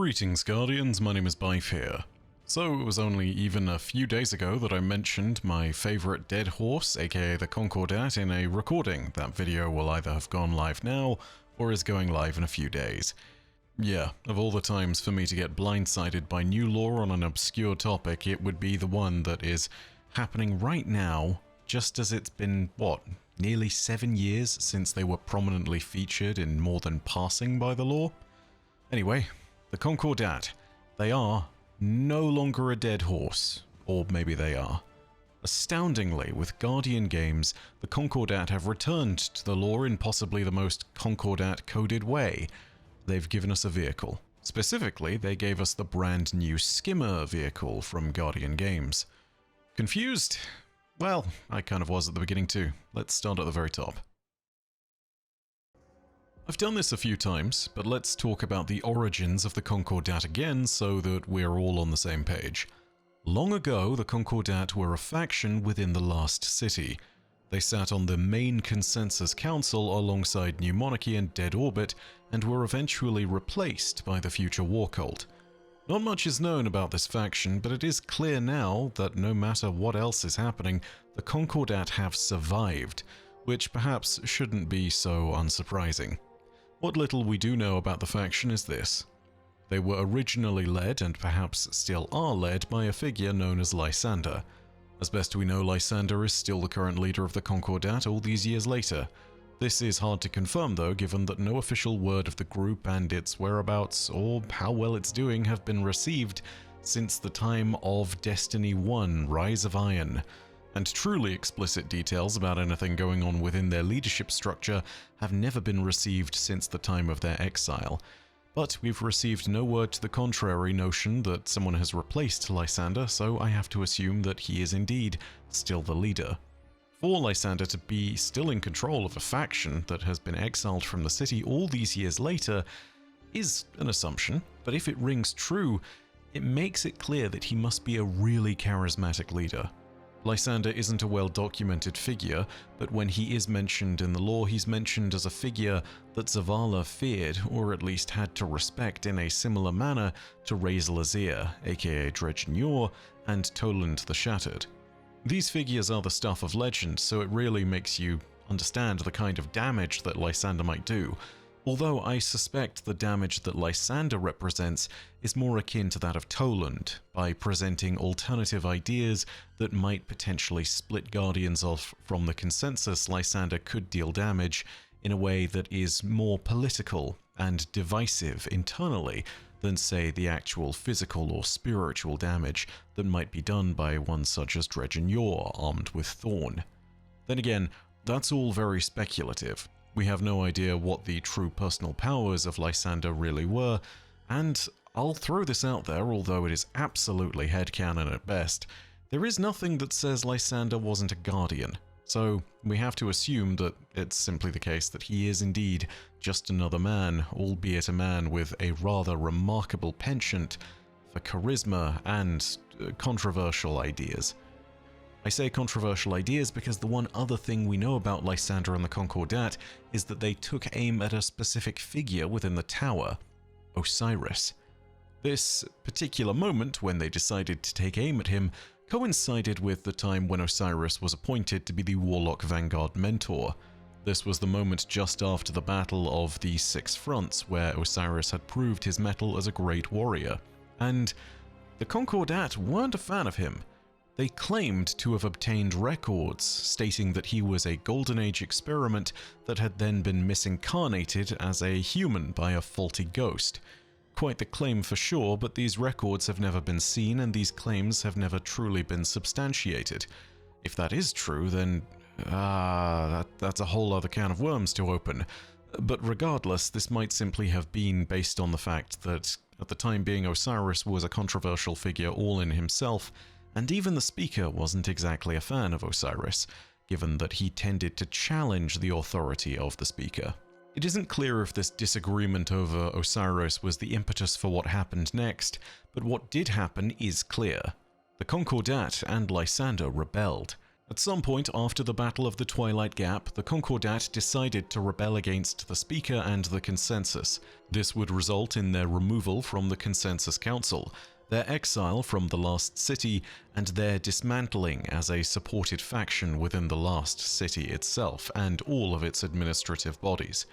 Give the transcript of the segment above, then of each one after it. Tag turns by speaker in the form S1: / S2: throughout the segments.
S1: Greetings Guardians, my name is Bife here. So it was only even a few days ago that I mentioned my favourite dead horse, aka the Concordat, in a recording. That video will either have gone live now, or is going live in a few days. Yeah, of all the times for me to get blindsided by new lore on an obscure topic, it would be the one that is happening right now, just as it's been, what, nearly 7 years since they were prominently featured in more than passing by the lore? Anyway, the Concordat. They are no longer a dead horse, or maybe they are. Astoundingly, with Guardian Games, the Concordat have returned to the lore in possibly the most Concordat-coded way. They've given us a vehicle. Specifically, they gave us the brand new Skimmer vehicle from Guardian Games. Confused? Well, I kind of was at the beginning too. Let's start at the very top. I've done this a few times, but let's talk about the origins of the Concordat again so that we're all on the same page. Long ago, the Concordat were a faction within the Last City. They sat on the main Consensus Council alongside New Monarchy and Dead Orbit, and were eventually replaced by the Future War Cult. Not much is known about this faction, but it is clear now that no matter what else is happening, the Concordat have survived, which perhaps shouldn't be so unsurprising. What little we do know about the faction is this. They were originally led, and perhaps still are led, by a figure known as Lysander. As best we know, Lysander is still the current leader of the Concordat all these years later. This is hard to confirm though, given that no official word of the group and its whereabouts, or how well it's doing, have been received since the time of Destiny 1: Rise of Iron. And truly explicit details about anything going on within their leadership structure have never been received since the time of their exile. But we've received no word to the contrary notion that someone has replaced Lysander, so I have to assume that he is indeed still the leader. For Lysander to be still in control of a faction that has been exiled from the city all these years later is an assumption, but if it rings true, it makes it clear that he must be a really charismatic leader. Lysander isn't a well-documented figure, but when he is mentioned in the lore, he's mentioned as a figure that Zavala feared, or at least had to respect in a similar manner to Ra's al Azir, aka Dredgen Yor, and Toland the Shattered. These figures are the stuff of legend, so it really makes you understand the kind of damage that Lysander might do, although I suspect the damage that Lysander represents is more akin to that of Toland, by presenting alternative ideas that might potentially split Guardians off from the consensus. Lysander could deal damage in a way that is more political and divisive internally than, say, the actual physical or spiritual damage that might be done by one such as Dredgen Yor armed with Thorn. Then again, that's all very speculative. We have no idea what the true personal powers of Lysander really were, and I'll throw this out there, although it is absolutely headcanon at best, there is nothing that says Lysander wasn't a Guardian, so we have to assume that it's simply the case that he is indeed just another man, albeit a man with a rather remarkable penchant for charisma and controversial ideas. I say controversial ideas because the one other thing we know about Lysander and the Concordat is that they took aim at a specific figure within the tower, Osiris. This particular moment, when they decided to take aim at him, coincided with the time when Osiris was appointed to be the Warlock Vanguard mentor. This was the moment just after the Battle of the Six Fronts, where Osiris had proved his mettle as a great warrior. And the Concordat weren't a fan of him. They claimed to have obtained records stating that he was a Golden Age experiment that had then been misincarnated as a human by a faulty ghost. Quite the claim for sure, but these records have never been seen and these claims have never truly been substantiated. If that is true, then that's a whole other can of worms to open. But regardless, this might simply have been based on the fact that at the time being Osiris was a controversial figure all in himself, and even the speaker wasn't exactly a fan of Osiris, given that he tended to challenge the authority of the speaker. It isn't clear if this disagreement over Osiris was the impetus for what happened next, but what did happen is clear. The Concordat and Lysander rebelled. At some point after the Battle of the Twilight Gap, the Concordat decided to rebel against the Speaker and the Consensus. This would result in their removal from the Consensus Council, their exile from the Last City, and their dismantling as a supported faction within the Last City itself and all of its administrative bodies.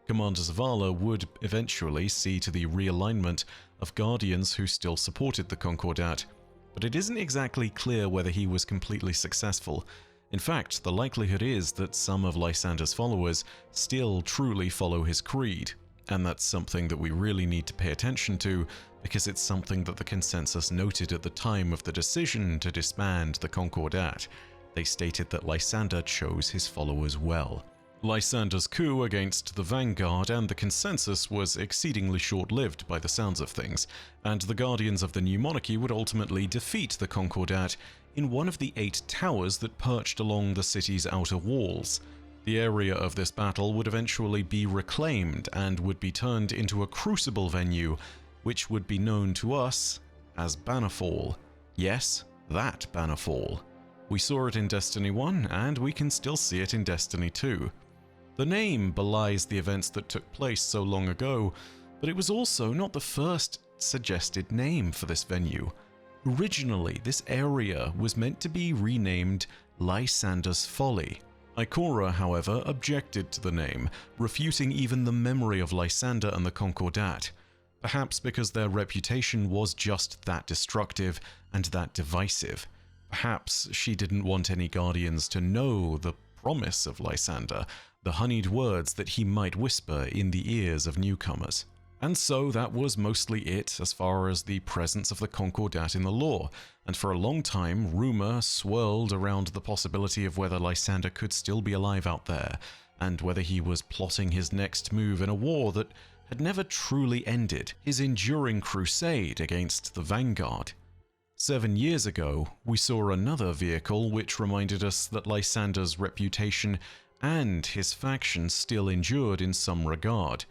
S1: Commander Zavala would eventually see to the realignment of Guardians who still supported the Concordat, but it isn't exactly clear whether he was completely successful. In fact, the likelihood is that some of Lysander's followers still truly follow his creed, and that's something that we really need to pay attention to because it's something that the Consensus noted at the time of the decision to disband the Concordat. They stated that Lysander chose his followers well. Lysander's coup against the Vanguard and the Consensus was exceedingly short-lived by the sounds of things, and the Guardians of the New Monarchy would ultimately defeat the Concordat in one of the 8 towers that perched along the city's outer walls. The area of this battle would eventually be reclaimed and would be turned into a crucible venue, which would be known to us as Bannerfall. Yes, that Bannerfall. We saw it in Destiny 1, and we can still see it in Destiny 2. The name belies the events that took place so long ago, but it was also not the first suggested name for this venue. Originally, this area was meant to be renamed Lysander's Folly. Ikora, however, objected to the name, refuting even the memory of Lysander and the Concordat, perhaps because their reputation was just that destructive and that divisive. Perhaps she didn't want any Guardians to know the promise of Lysander, the honeyed words that he might whisper in the ears of newcomers. And so that was mostly it as far as the presence of the Concordat in the lore, and for a long time rumor swirled around the possibility of whether Lysander could still be alive out there, and whether he was plotting his next move in a war that had never truly ended, his enduring crusade against the Vanguard. 7 years ago, we saw another vehicle which reminded us that Lysander's reputation and his faction still endured in some regard.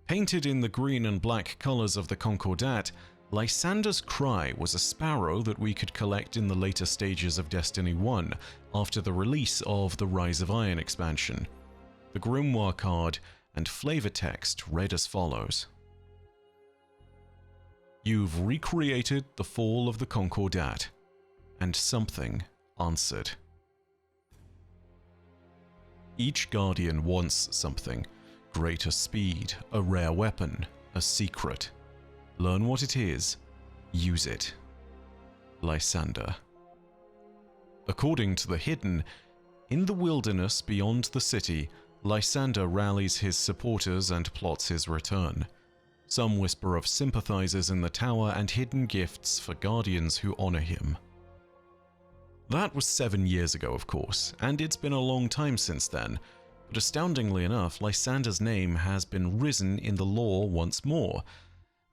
S1: Painted in the green and black colors of the Concordat, Lysander's Cry was a sparrow that we could collect in the later stages of Destiny 1 after the release of the Rise of Iron expansion. The Grimoire card and flavor text read as follows. You've recreated the fall of the Concordat, and something answered. Each Guardian wants something. Greater speed, a rare weapon, a secret. Learn what it is, use it. Lysander. According to the Hidden, in the wilderness beyond the city, Lysander rallies his supporters and plots his return. Some whisper of sympathizers in the tower and hidden gifts for Guardians who honor him. That was 7 years ago, of course, and it's been a long time since then, but astoundingly enough, Lysander's name has been risen in the lore once more.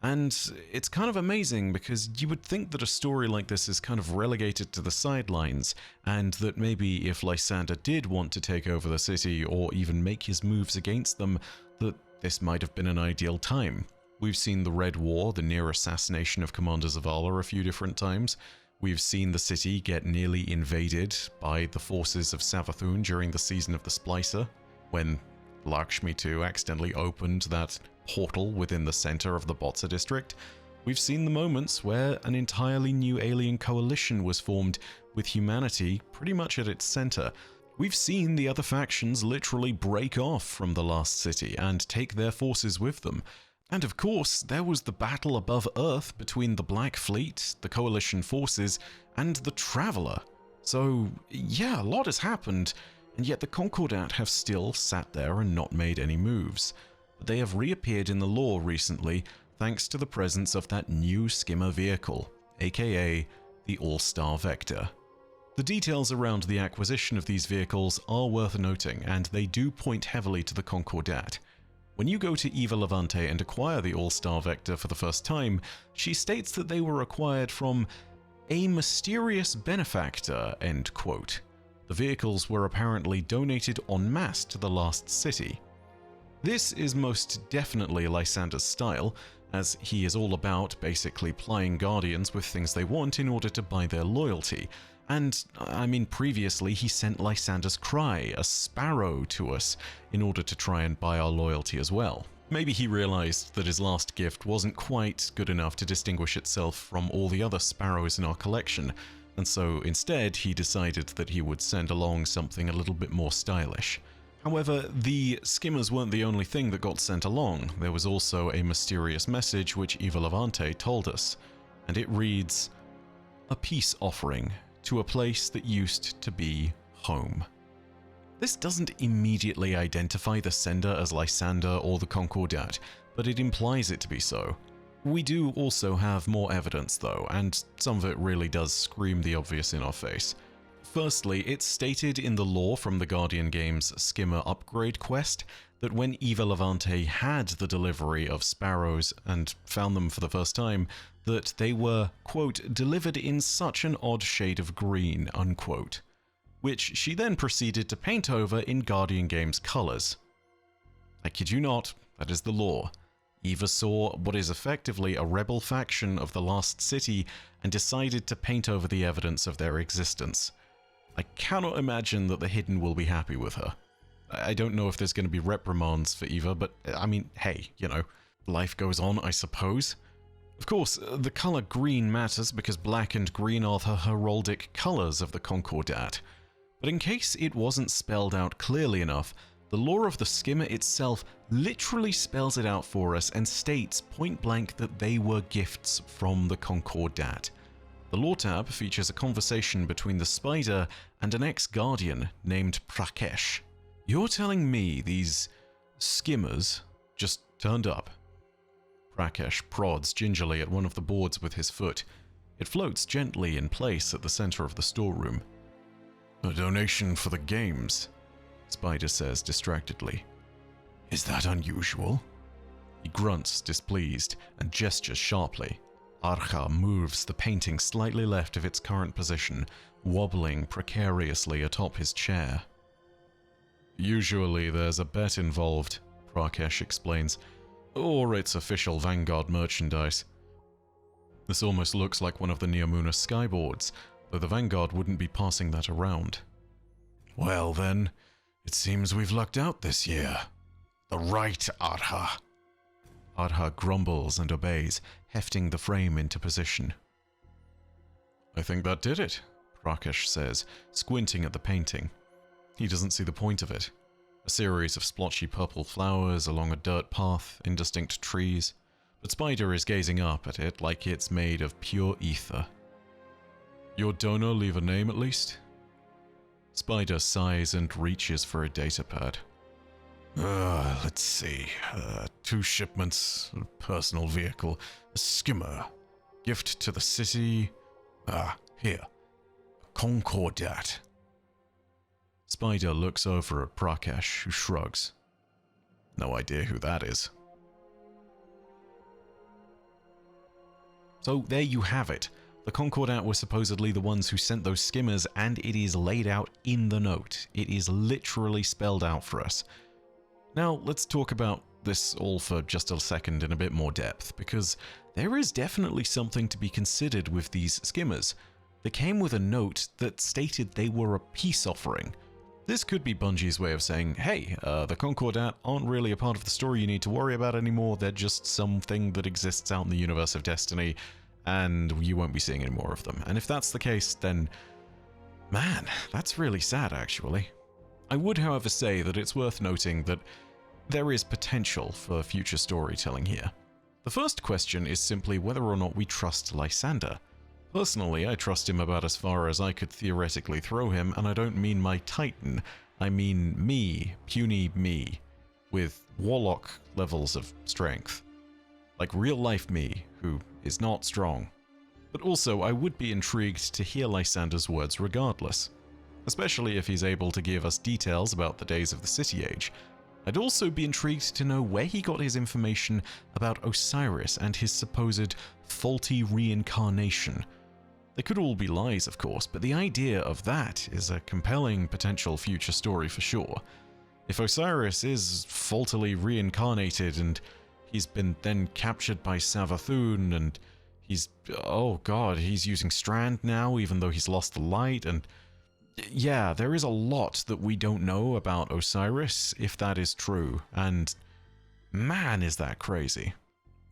S1: And it's kind of amazing because you would think that a story like this is kind of relegated to the sidelines, and that maybe if Lysander did want to take over the city or even make his moves against them, that this might have been an ideal time. We've seen the Red War, the near assassination of Commander Zavala a few different times. We've seen the city get nearly invaded by the forces of Savathun during the season of the Splicer, when Lakshmi II accidentally opened that portal within the center of the Botsa district. We've seen the moments where an entirely new alien coalition was formed with humanity pretty much at its center. We've seen the other factions literally break off from the Last City and take their forces with them. And of course, there was the battle above Earth between the Black Fleet, the Coalition forces, and the Traveler. So, yeah, a lot has happened, and yet the Concordat have still sat there and not made any moves. But they have reappeared in the lore recently thanks to the presence of that new skimmer vehicle, aka the All-Star Vector. The details around the acquisition of these vehicles are worth noting, and they do point heavily to the Concordat. When you go to Eva Levante and acquire the All-Star Vector for the first time, she states that they were acquired from a mysterious benefactor, end quote. The vehicles were apparently donated en masse to the Last City. This is most definitely Lysander's style, as he is all about basically plying Guardians with things they want in order to buy their loyalty. And, I mean, previously he sent Lysander's Cry, a sparrow, to us in order to try and buy our loyalty as well. Maybe he realized that his last gift wasn't quite good enough to distinguish itself from all the other sparrows in our collection, and so instead he decided that he would send along something a little bit more stylish. However, the skimmers weren't the only thing that got sent along. There was also a mysterious message which Eva Levante told us, and it reads, "A peace offering to a place that used to be home." This doesn't immediately identify the sender as Lysander or the Concordat, but it implies it to be so. We do also have more evidence though, and some of it really does scream the obvious in our face. Firstly, it's stated in the lore from the Guardian Games Skimmer upgrade quest that when Eva Levante had the delivery of sparrows and found them for the first time, that they were, quote, delivered in such an odd shade of green, unquote, which she then proceeded to paint over in Guardian Games colors. I kid you not, that is the lore. Eva saw what is effectively a rebel faction of the Lost City and decided to paint over the evidence of their existence. I cannot imagine that the Hidden will be happy with her. I don't know if there's going to be reprimands for Eva, but I mean, hey, you know, life goes on, I suppose. Of course, the color green matters because black and green are the heraldic colors of the Concordat. But in case it wasn't spelled out clearly enough, the lore of the skimmer itself literally spells it out for us and states point blank that they were gifts from the Concordat. The lore tab features a conversation between the spider and an ex-guardian named Prakesh. You're telling me these skimmers just turned up? Prakesh prods gingerly at one of the boards with his foot. It floats gently in place at the center of the storeroom. "A donation for the games," Spider says distractedly. "Is that unusual?" He grunts, displeased, and gestures sharply. Arha moves the painting slightly left of its current position, wobbling precariously atop his chair. "Usually there's a bet involved," Prakesh explains, "or it's official Vanguard merchandise. This almost looks like one of the Neomuna skyboards, though the Vanguard wouldn't be passing that around." "Well then, it seems we've lucked out this year. The right Arha." Arha grumbles and obeys, hefting the frame into position. "I think that did it," Prakesh says, squinting at the painting. He doesn't see the point of it. A series of splotchy purple flowers along a dirt path, indistinct trees, but Spider is gazing up at it like it's made of pure ether. "Your donor leave a name at least?" Spider sighs and reaches for a datapad. Let's see. 2 shipments, a personal vehicle, a skimmer, gift to the city. Here. Concordat. Spider looks over at Prakesh, who shrugs. No idea who that is. So there you have it. The Concordat were supposedly the ones who sent those skimmers, and it is laid out in the note. It is literally spelled out for us. Now, let's talk about this all for just a second in a bit more depth, because there is definitely something to be considered with these skimmers. They came with a note that stated they were a peace offering. This could be Bungie's way of saying, hey, the Concordat aren't really a part of the story you need to worry about anymore, they're just something that exists out in the universe of Destiny, and you won't be seeing any more of them. And if that's the case, then, man, that's really sad actually. I would, however, say that it's worth noting that there is potential for future storytelling here. The first question is simply whether or not we trust Lysander. Personally, I trust him about as far as I could theoretically throw him, and I don't mean my Titan, I mean me, puny me, with warlock levels of strength. Like real life me, who is not strong. But also, I would be intrigued to hear Lysander's words regardless, especially if he's able to give us details about the days of the City Age. I'd also be intrigued to know where he got his information about Osiris and his supposed faulty reincarnation. They could all be lies, of course, but the idea of that is a compelling potential future story for sure. If Osiris is faultily reincarnated and he's been then captured by Savathun, and he's, oh god, he's using Strand now, even though he's lost the light, and yeah, there is a lot that we don't know about Osiris, if that is true, and man, is that crazy.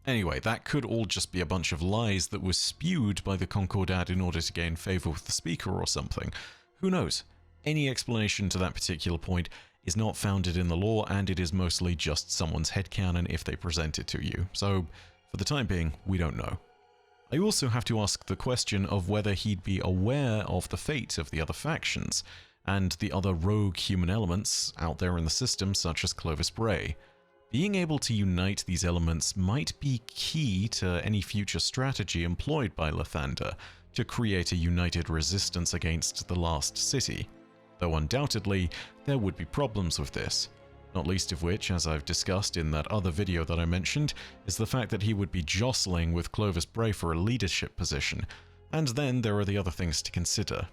S1: Anyway, that could all just be a bunch of lies that were spewed by the Concordat in order to gain favor with the speaker or something. Who knows? Any explanation to that particular point is not founded in the law, and it is mostly just someone's headcanon if they present it to you. So, for the time being, we don't know. I also have to ask the question of whether he'd be aware of the fate of the other factions, and the other rogue human elements out there in the system, such as Clovis Bray. Being able to unite these elements might be key to any future strategy employed by Lathander to create a united resistance against the Last City, though undoubtedly there would be problems with this, not least of which, as I've discussed in that other video that I mentioned, is the fact that he would be jostling with Clovis Bray for a leadership position, and then there are the other things to consider.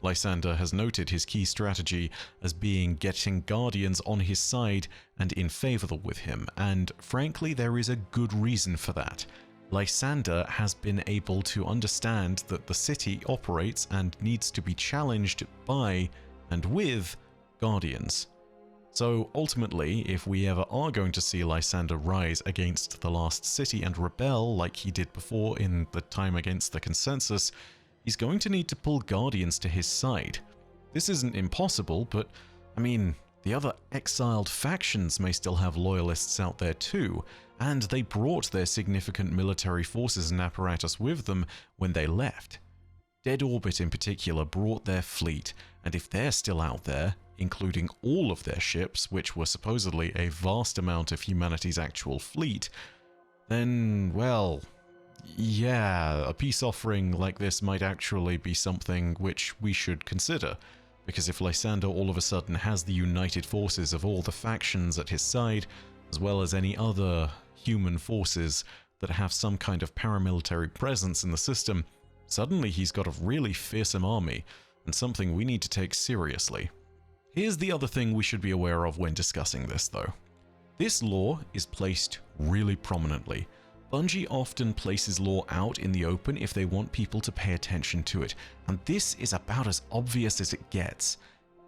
S1: Lysander has noted his key strategy as being getting Guardians on his side and in favor with him, and frankly there is a good reason for that. Lysander has been able to understand that the city operates and needs to be challenged by and with Guardians. So ultimately, if we ever are going to see Lysander rise against the Last City and rebel like he did before in the time against the Consensus, he's going to need to pull Guardians to his side. This isn't impossible, but, I mean, the other exiled factions may still have loyalists out there too, and they brought their significant military forces and apparatus with them when they left. Dead Orbit in particular brought their fleet, and if they're still out there, including all of their ships, which were supposedly a vast amount of humanity's actual fleet, then, well, yeah, a peace offering like this might actually be something which we should consider, because if Lysander all of a sudden has the united forces of all the factions at his side, as well as any other human forces that have some kind of paramilitary presence in the system, suddenly he's got a really fearsome army, and something we need to take seriously. Here's the other thing we should be aware of when discussing this though. This lore is placed really prominently. Bungie often places lore out in the open if they want people to pay attention to it, and this is about as obvious as it gets.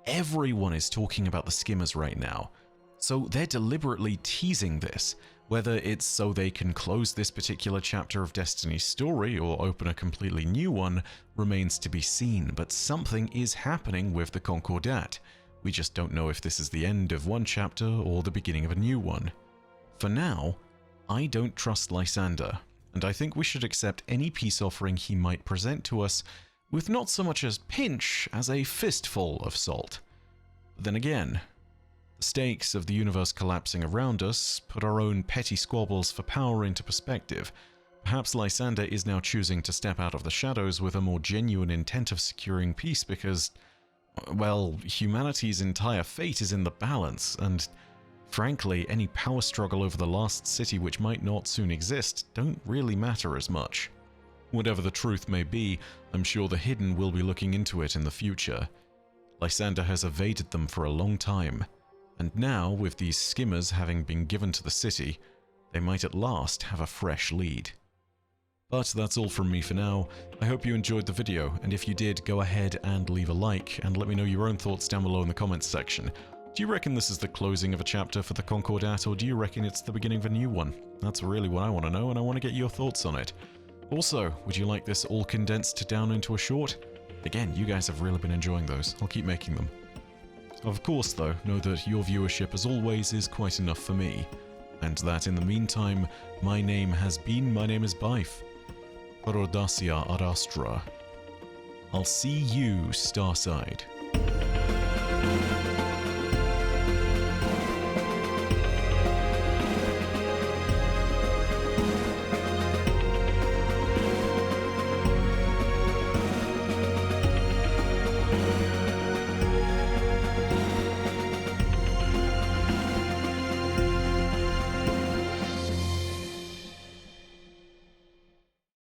S1: Everyone is talking about the skimmers right now, so they're deliberately teasing this. Whether it's so they can close this particular chapter of Destiny's story or open a completely new one remains to be seen, but something is happening with the Concordat. We just don't know if this is the end of one chapter or the beginning of a new one. For now, I don't trust Lysander, and I think we should accept any peace offering he might present to us with not so much a pinch as a fistful of salt. But then again, the stakes of the universe collapsing around us put our own petty squabbles for power into perspective. Perhaps Lysander is now choosing to step out of the shadows with a more genuine intent of securing peace because, well, humanity's entire fate is in the balance, and frankly, any power struggle over the Last City which might not soon exist don't really matter as much. Whatever the truth may be, I'm sure the Hidden will be looking into it in the future. Lysander has evaded them for a long time, and now, with these skimmers having been given to the city, they might at last have a fresh lead. But that's all from me for now. I hope you enjoyed the video, and if you did, go ahead and leave a like, and let me know your own thoughts down below in the comments section. Do you reckon this is the closing of a chapter for the Concordat, or do you reckon it's the beginning of a new one? That's really what I want to know, and I want to get your thoughts on it. Also, would you like this all condensed down into a short? Again, you guys have really been enjoying those. I'll keep making them. Of course, though, know that your viewership, as always, is quite enough for me, and that in the meantime, my name is Byf. Parodacia ad Astra. I'll see you, Starside.